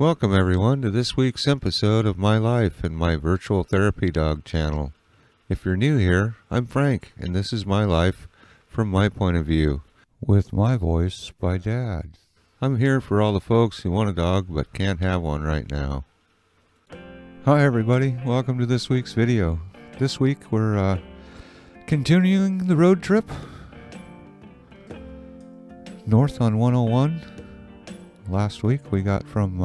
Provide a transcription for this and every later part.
Welcome everyone to this week's episode of My Life and my virtual therapy dog channel. If you're new here, I'm Frank, and this is my life from my point of view, with my voice by Dad. I'm here for all the folks who want a dog but can't have one right now. Hi everybody, welcome to this week's video. This week we're continuing the road trip north on 101. Last week we got from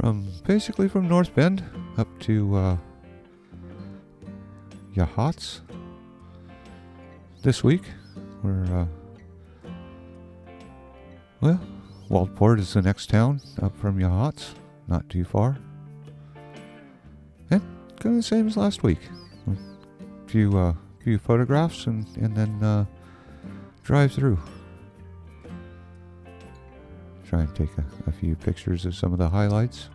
North Bend up to Yachats. This week we're Waldport is the next town up from Yachats, not too far. And kind of the same as last week. A few photographs and then drive through. Try and take a few pictures of some of the highlights.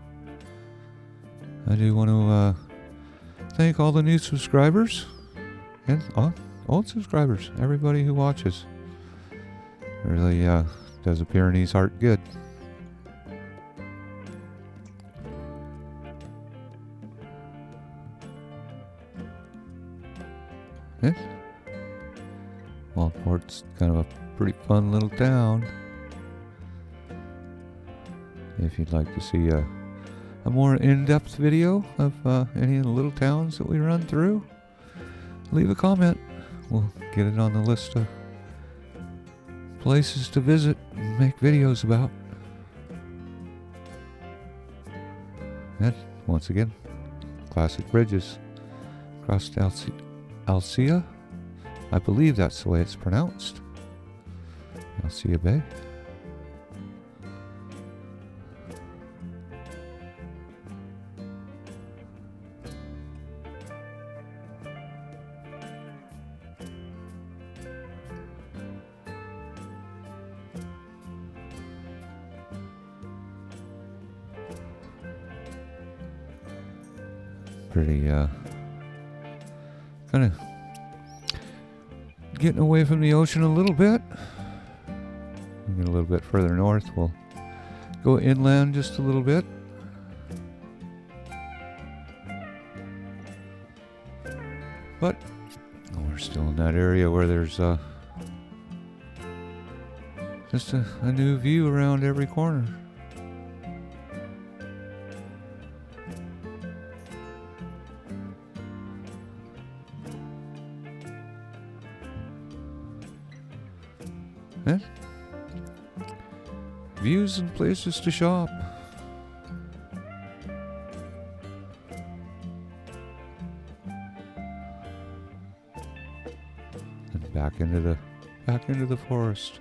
I do want to thank all the new subscribers and old subscribers, everybody who watches. It really does a Pyrenees heart good. Yeah. Waldport's kind of a pretty fun little town. If you'd like to see a more in-depth video of any of the little towns that we run through, leave a comment. We'll get it on the list of places to visit and make videos about. And once again, classic bridges across Alcea. I believe that's the way it's pronounced. Alcea Bay. Pretty kind of getting away from the ocean a little bit. We get a little bit further north. We'll go inland just a little bit. But we're still in that area where there's just a new view around every corner. And views and places to shop. And back into the forest.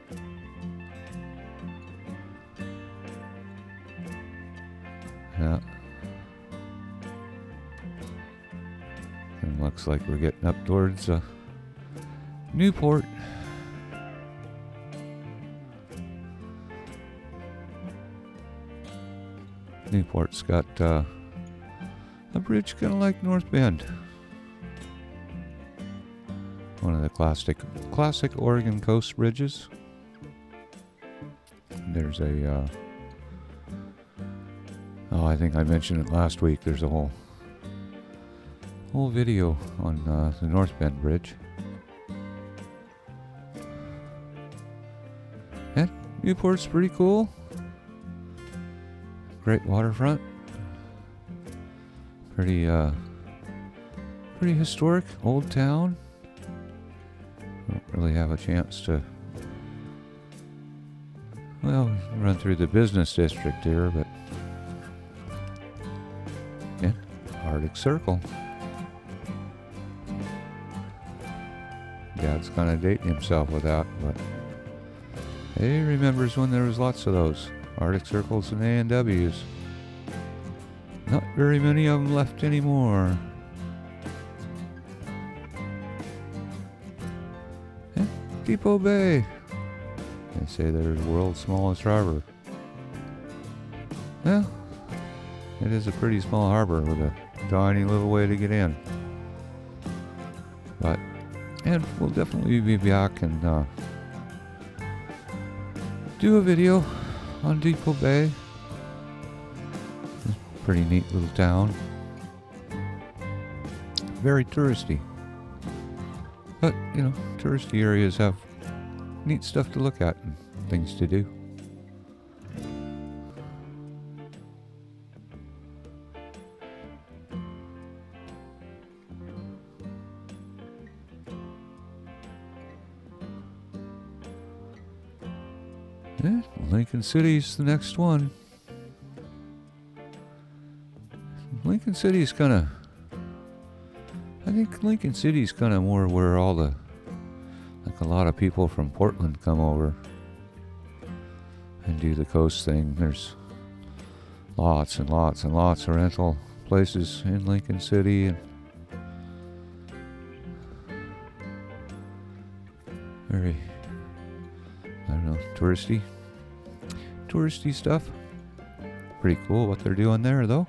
Yeah. And looks like we're getting up towards Newport. Newport's got a bridge kind of like North Bend. One of the classic Oregon coast bridges. There's I think I mentioned it last week. There's a whole video on the North Bend Bridge. And Newport's pretty cool. Great waterfront. Pretty historic old town. Don't really have a chance to run through the business district here, but yeah, Arctic Circle. Dad's kind of dating himself with that, but he remembers when there was lots of those Arctic Circles and A&Ws. Not very many of them left anymore. And Depot Bay. They say they're the world's smallest harbor. Well, it is a pretty small harbor with a tiny little way to get in. And we'll definitely be back and do a video on Depot Bay. Pretty neat little town. Very touristy. But, touristy areas have neat stuff to look at and things to do. Yeah, Lincoln City's the next one. Lincoln City's I think Lincoln City's kind of more where all a lot of people from Portland come over and do the coast thing. There's lots and lots and lots of rental places in Lincoln City, and very, touristy stuff. Pretty cool what they're doing there, though.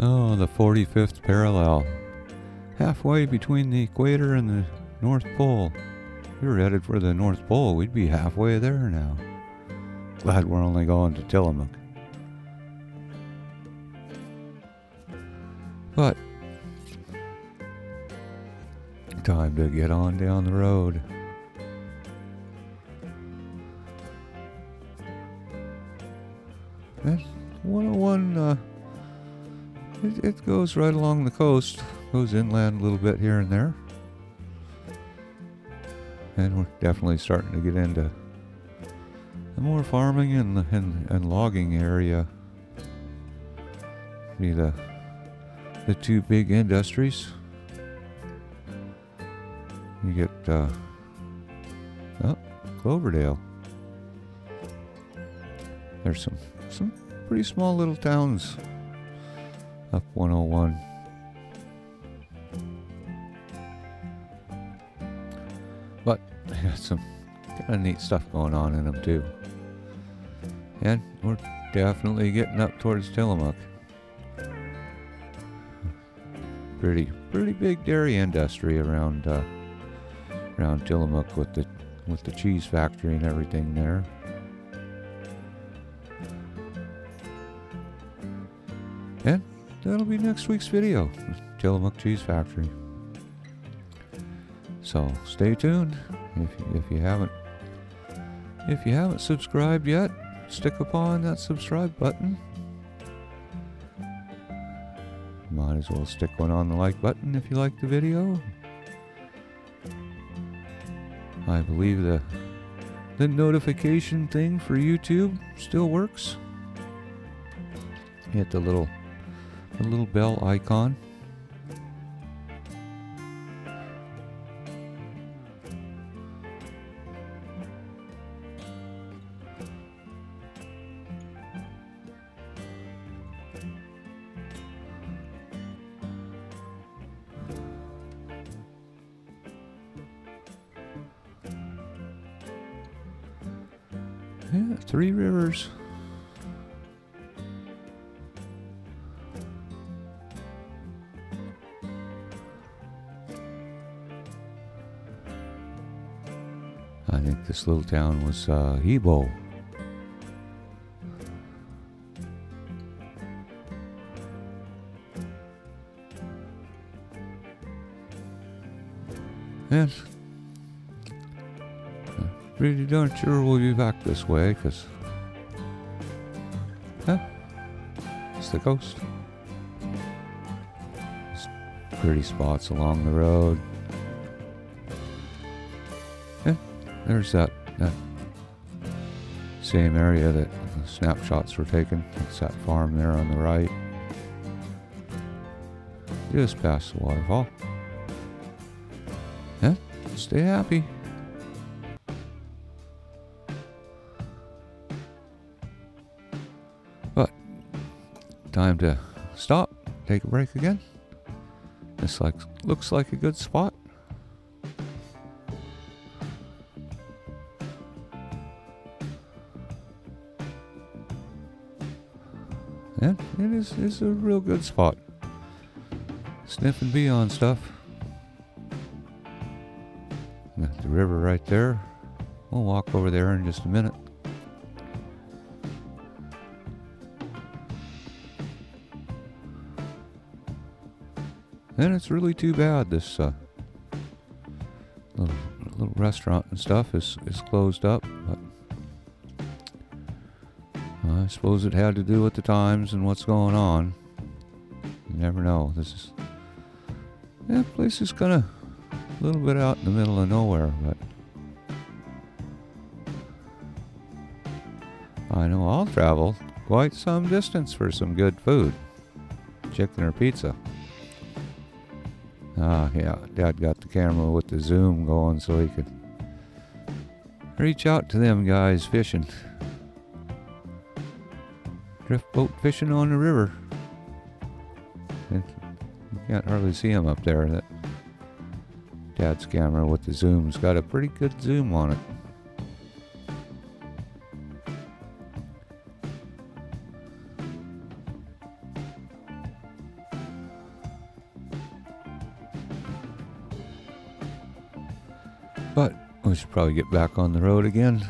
Oh, the 45th parallel. Halfway between the equator and the North Pole. If we were headed for the North Pole, we'd be halfway there now. Glad we're only going to Tillamook. But time to get on down the road. That's 101, it goes right along the coast, goes inland a little bit here and there. And we're definitely starting to get into the more farming and logging area. Be the two big industries. You get Cloverdale. There's some pretty small little towns up 101. But they got some kind of neat stuff going on in them too. And we're definitely getting up towards Tillamook. Pretty big dairy industry around Tillamook with the cheese factory and everything there. And that'll be next week's video, Tillamook Cheese Factory. So stay tuned. If you haven't subscribed yet, stick upon that subscribe button. Might as well stick one on the like button if you like the video. I believe the notification thing for YouTube still works. Hit the little bell icon. Yeah, Three Rivers. I think this little town was Ebo. And pretty darn sure we'll be back this way, because it's the coast. There's pretty spots along the road. There's that same area that the snapshots were taken. It's that farm there on the right. Just past the waterfall. Yeah, stay happy. But time to stop, take a break again. This looks like a good spot. And it is a real good spot. Sniff and bee on stuff. Got the river right there. We'll walk over there in just a minute. And it's really too bad this little restaurant and stuff is closed up, but I suppose it had to do with the times and what's going on. You never know. This place is kind of a little bit out in the middle of nowhere, but I know I'll travel quite some distance for some good food. Chicken or pizza. Yeah, Dad got the camera with the zoom going so he could reach out to them guys fishing. Drift boat fishing on the river. And you can't hardly see them up there. That Dad's camera with the zoom's got a pretty good zoom on it. But we should probably get back on the road again.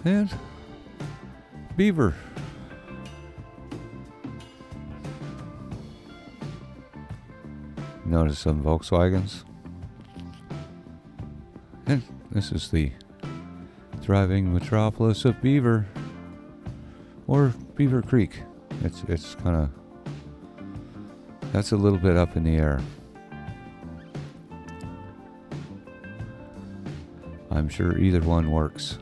And beaver. Notice some Volkswagens. And this is the thriving metropolis of Beaver, or Beaver Creek. It's kind of, that's a little bit up in the air. I'm sure either one works.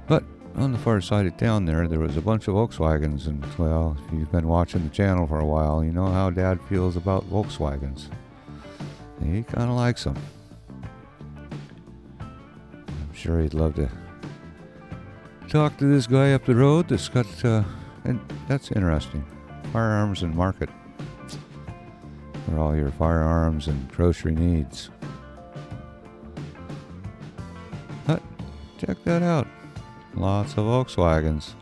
But on the far side of town there was a bunch of Volkswagens, and well, if you've been watching the channel for a while, you know how Dad feels about Volkswagens. He kind of likes them. I'm sure he'd love to talk to this guy up the road that's got, and that's interesting, firearms and market for all your firearms and grocery needs. But check that out. Lots of Volkswagens.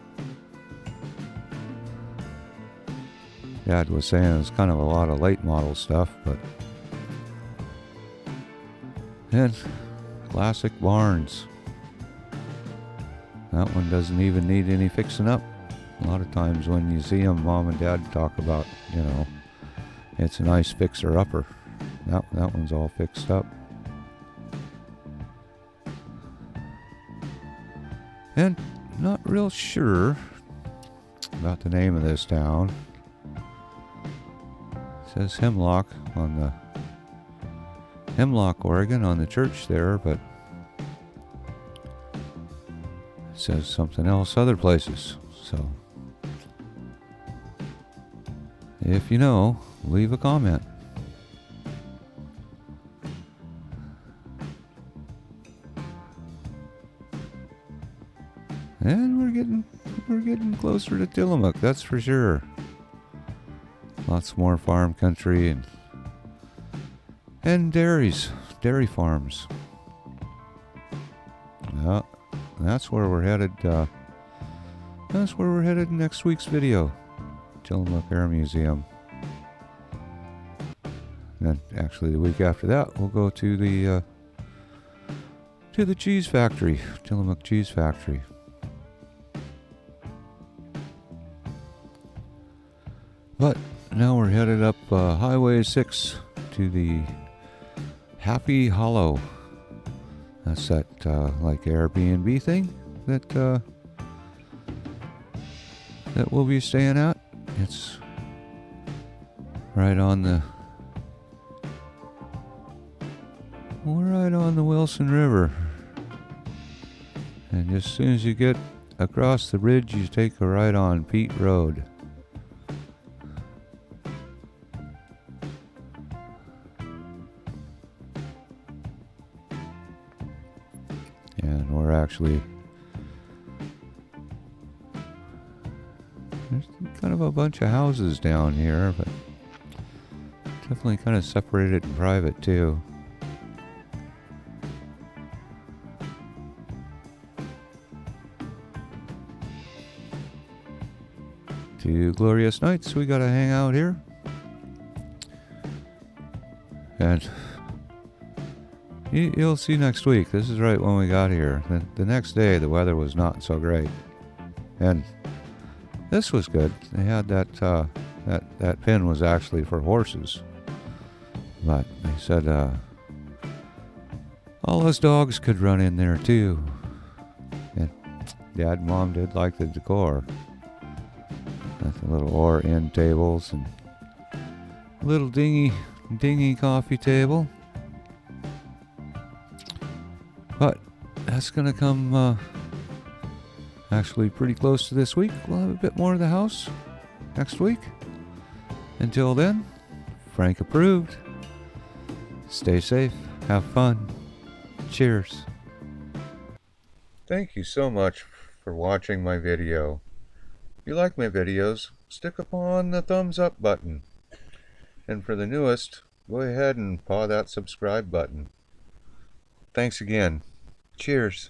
Dad was saying it's kind of a lot of late model stuff, but and classic barns. That one doesn't even need any fixing up. A lot of times when you see them, Mom and Dad talk about, you know, it's a nice fixer-upper. That one's all fixed up. And not real sure about the name of this town. It says Hemlock on the Hemlock, Oregon on the church there, but it says something else other places. So if you know, leave a comment. And we're getting closer to Tillamook, that's for sure. Lots more farm country and dairy farms. Yeah, that's where we're headed. That's where we're headed in next week's video. Tillamook Air Museum. And actually, the week after that, we'll go to the cheese factory, Tillamook Cheese Factory. But now we're headed up Highway 6 to the Happy Hollow. That's that like Airbnb thing that we'll be staying at. It's right on the Wilson River. And as soon as you get across the bridge, you take a right on Pete Road. And we're actually, there's kind of a bunch of houses down here, but definitely kind of separated and private too. Two glorious nights we gotta hang out here. And You'll see next week. This is right when we got here. The next day, the weather was not so great, and this was good. They had that pen was actually for horses, but they said all us dogs could run in there too. And Dad and Mom did like the decor. Got the little oar end tables and little dingy coffee table. But that's gonna come actually pretty close to this week. We'll have a bit more of the house next week. Until then, Frank approved. Stay safe, have fun. Cheers. Thank you so much for watching my video. If you like my videos, stick upon the thumbs up button. And for the newest, go ahead and paw that subscribe button. Thanks again. Cheers.